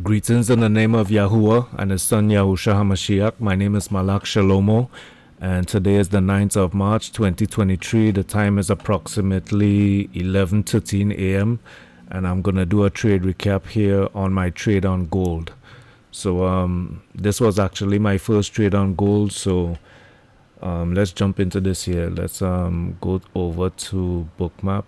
Greetings in the name of Yahuwah and his son Yahushua HaMashiach. My name is Malak Shalomo, and today is the 9th of March 2023. The time is approximately 11:13 a.m. and I'm going to do a trade recap here on my trade on gold. So this was actually my first trade on gold, so let's jump into this here. Let's go over to Bookmap.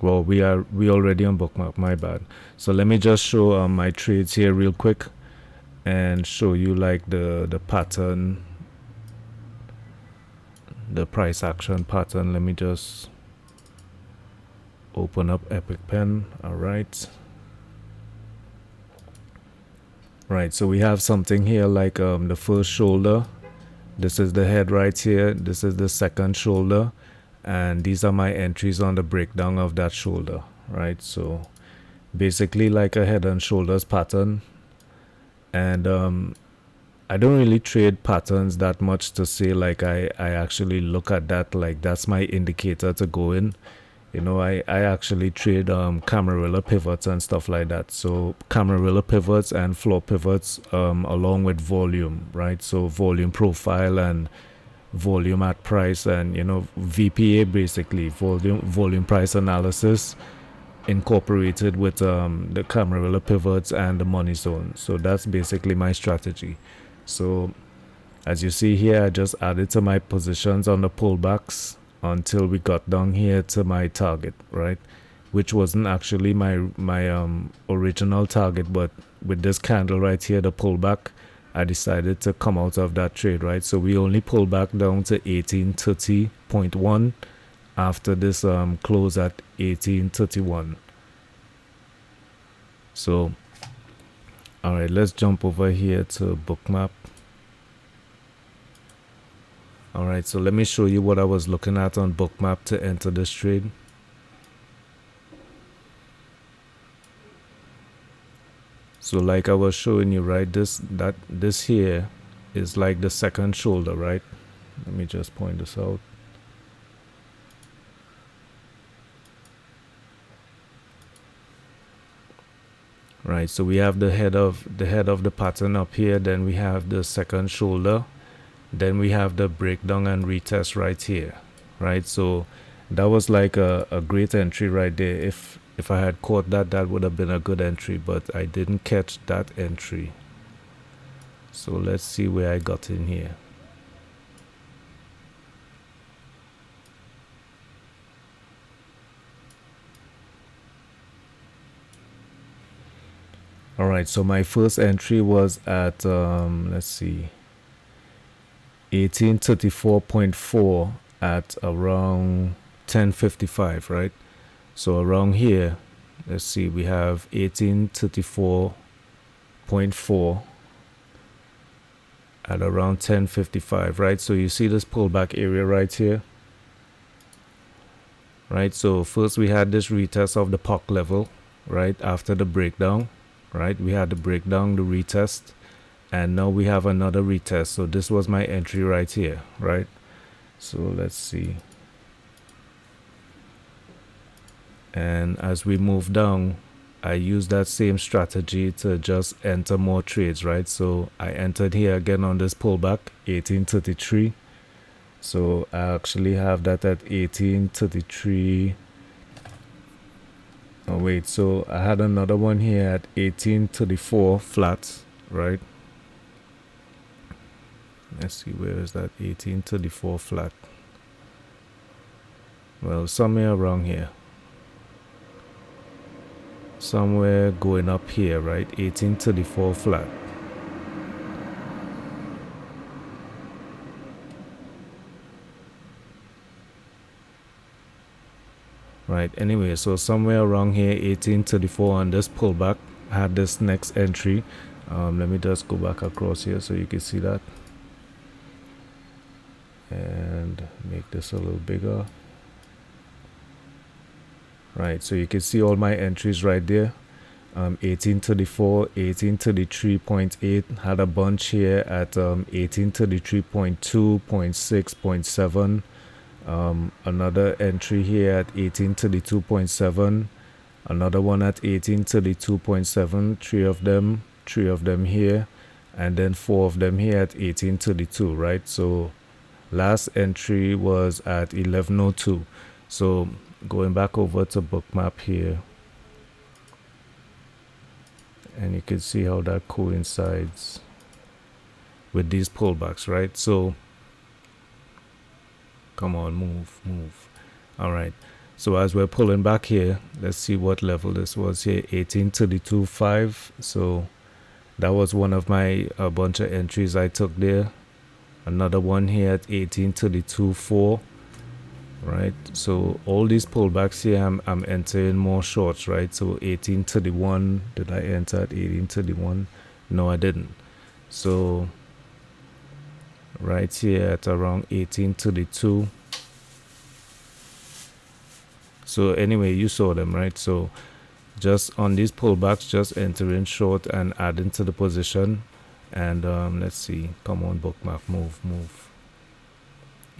Well, we already on Bookmap, my bad. So let me just show my trades here real quick and show you like the pattern, the price action pattern. Let me just open up Epic Pen. All right. Right, so we have something here like the first shoulder. This is the head right here. This is the second shoulder, and these are my entries on the breakdown of that shoulder, right? So basically like a head and shoulders pattern. And I don't really trade patterns that much to say like I actually look at that, like that's my indicator to go in. You know, I actually trade Camarilla pivots and stuff like that. So Camarilla pivots and floor pivots along with volume, right? So volume profile and volume at price, and you know, VPA, basically volume price analysis incorporated with the Camarilla pivots and the money zone. So that's basically my strategy. So as you see here, I just added to my positions on the pullbacks until we got down here to my target, right? Which wasn't actually my original target, but with this candle right here, the pullback, I decided to come out of that trade, right? So we only pulled back down to 1830.1 after this close at 1831. So all right, let's jump over here to Bookmap. All right, so let me show you what I was looking at on Bookmap to enter this trade. So like I was showing you, right, this here is like the second shoulder, right? Let me just point this out. Right, so we have the head of the pattern up here, then we have the second shoulder, then we have the breakdown and retest right here, right? So that was like a great entry right there. If I had caught that, that would have been a good entry, but I didn't catch that entry. So let's see where I got in here. All right, so my first entry was at let's see, 1834.4 at around 10:55, right? So around here, let's see, we have 1834.4 at around 10:55, right? So you see this pullback area right here, right? So first we had this retest of the POC level, right? After the breakdown, right? We had the breakdown, the retest, and now we have another retest. So this was my entry right here, right? So let's see. And as we move down, I use that same strategy to just enter more trades, right? So I entered here again on this pullback, 1833. So I actually have that at 1833. Oh wait, so I had another one here at 1834 flat, right? Let's see, where is that 1834 flat? Well, somewhere around here. Somewhere going up here, right? 1834 flat. Right, anyway, so somewhere around here, 1834 on this pullback, I had this next entry. Let me just go back across here so you can see that. And make this a little bigger. Right, so you can see all my entries right there. 1834, 1833.8, had a bunch here at 1833.2, 0.6, 0.7. Another entry here at 1832.7, another one at 1832.7, three of them here, and then four of them here at 1832, right? So last entry was at 1102. So going back over to Bookmap here, and you can see how that coincides with these pullbacks, right? So come on, move. All right, so as we're pulling back here, let's see what level this was here. 1832.5. So that was one of my a bunch of entries I took there. Another one here at 1832.4, right? So all these pullbacks here, I'm entering more shorts, right? So 1831, did I enter at 1831? No, I didn't. So right here at around 1832. So anyway, you saw them, right? So just on these pullbacks, just entering short and adding to the position. And let's see, come on, Bookmap, move.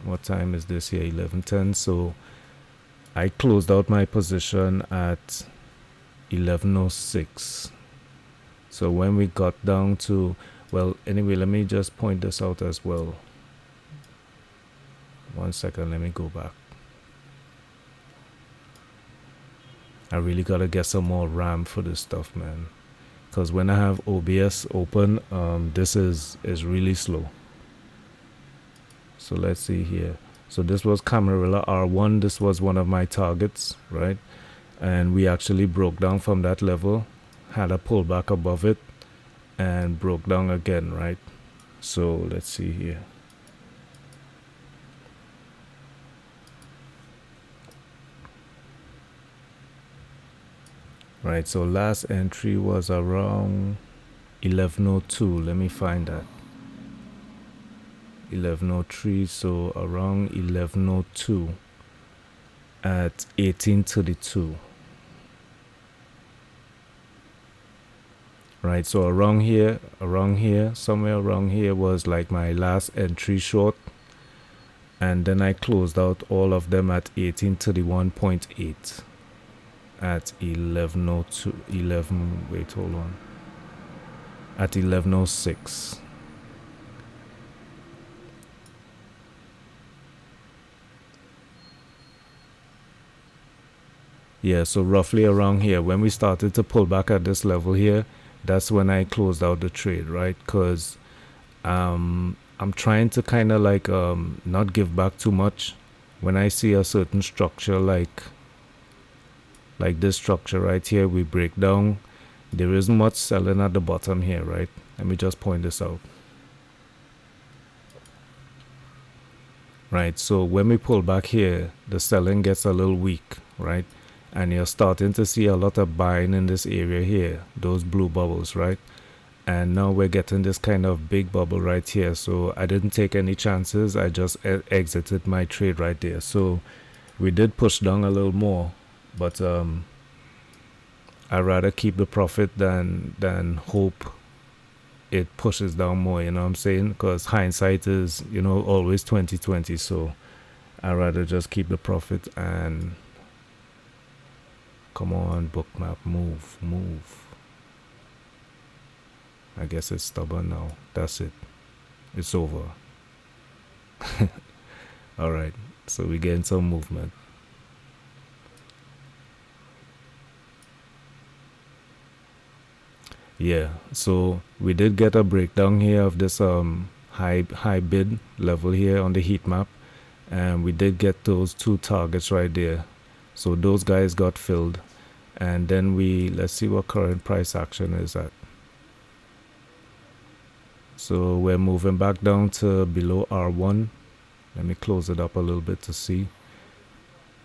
What time is this here? 11:10. So I closed out my position at 11:06. So when we got down to, well, anyway, let me just point this out as well. 1 second, let me go back. I really gotta get some more RAM for this stuff, man. Because when I have OBS open, this is really slow. So let's see here. So this was Camarilla R1. This was one of my targets, right? And we actually broke down from that level, had a pullback above it, and broke down again, right? So let's see here. Right, so last entry was around 1102. Let me find that. 1103, so around 1102 at 1832. Right, so around here, somewhere around here was like my last entry short. And then I closed out all of them at 1831.8. At 1102, wait, hold on. At 1106. Yeah, so roughly around here, when we started to pull back at this level here, that's when I closed out the trade, right? Because I'm trying to kind of like not give back too much. When I see a certain structure like this structure right here, we break down, there isn't much selling at the bottom here, right? Let me just point this out. Right, so when we pull back here, the selling gets a little weak, right? And you're starting to see a lot of buying in this area here, those blue bubbles, right? And now we're getting this kind of big bubble right here. So I didn't take any chances. I just exited my trade right there. So we did push down a little more, but I'd rather keep the profit than hope it pushes down more, you know what I'm saying? Because hindsight is, you know, always 2020. So I'd rather just keep the profit and come on, Bookmap, move. I guess it's stubborn now. That's it. It's over. All right. So we're getting some movement. Yeah. So we did get a breakdown here of this high bid level here on the heat map, and we did get those two targets right there. So those guys got filled, and then let's see what current price action is at. So we're moving back down to below R1. Let me close it up a little bit to see.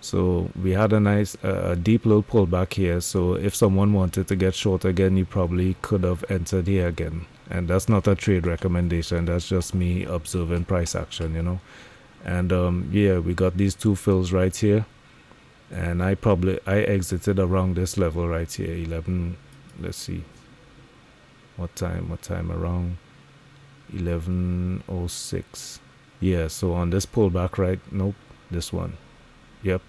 So we had a nice deep little pullback here. So if someone wanted to get short again, you probably could have entered here again. And that's not a trade recommendation. That's just me observing price action, you know. And yeah, we got these two fills right here. And I exited around this level right here, 11. Let's see. What time? Around 11:06. Yeah, so on this pullback, right? Nope, this one. Yep.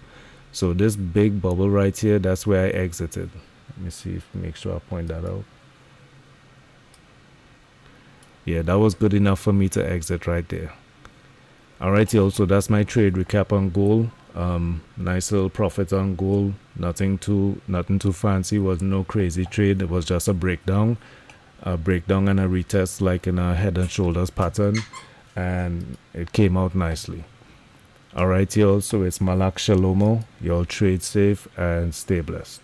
So this big bubble right here, that's where I exited. Let me see if make sure I point that out. Yeah, that was good enough for me to exit right there. Alright, y'all, so that's my trade recap on gold. Nice little profit on gold. Nothing too fancy. Was no crazy trade. It was just a breakdown and a retest, like in a head and shoulders pattern, and it came out nicely. Alright, y'all, so it's Malak Shalomo. Y'all trade safe and stay blessed.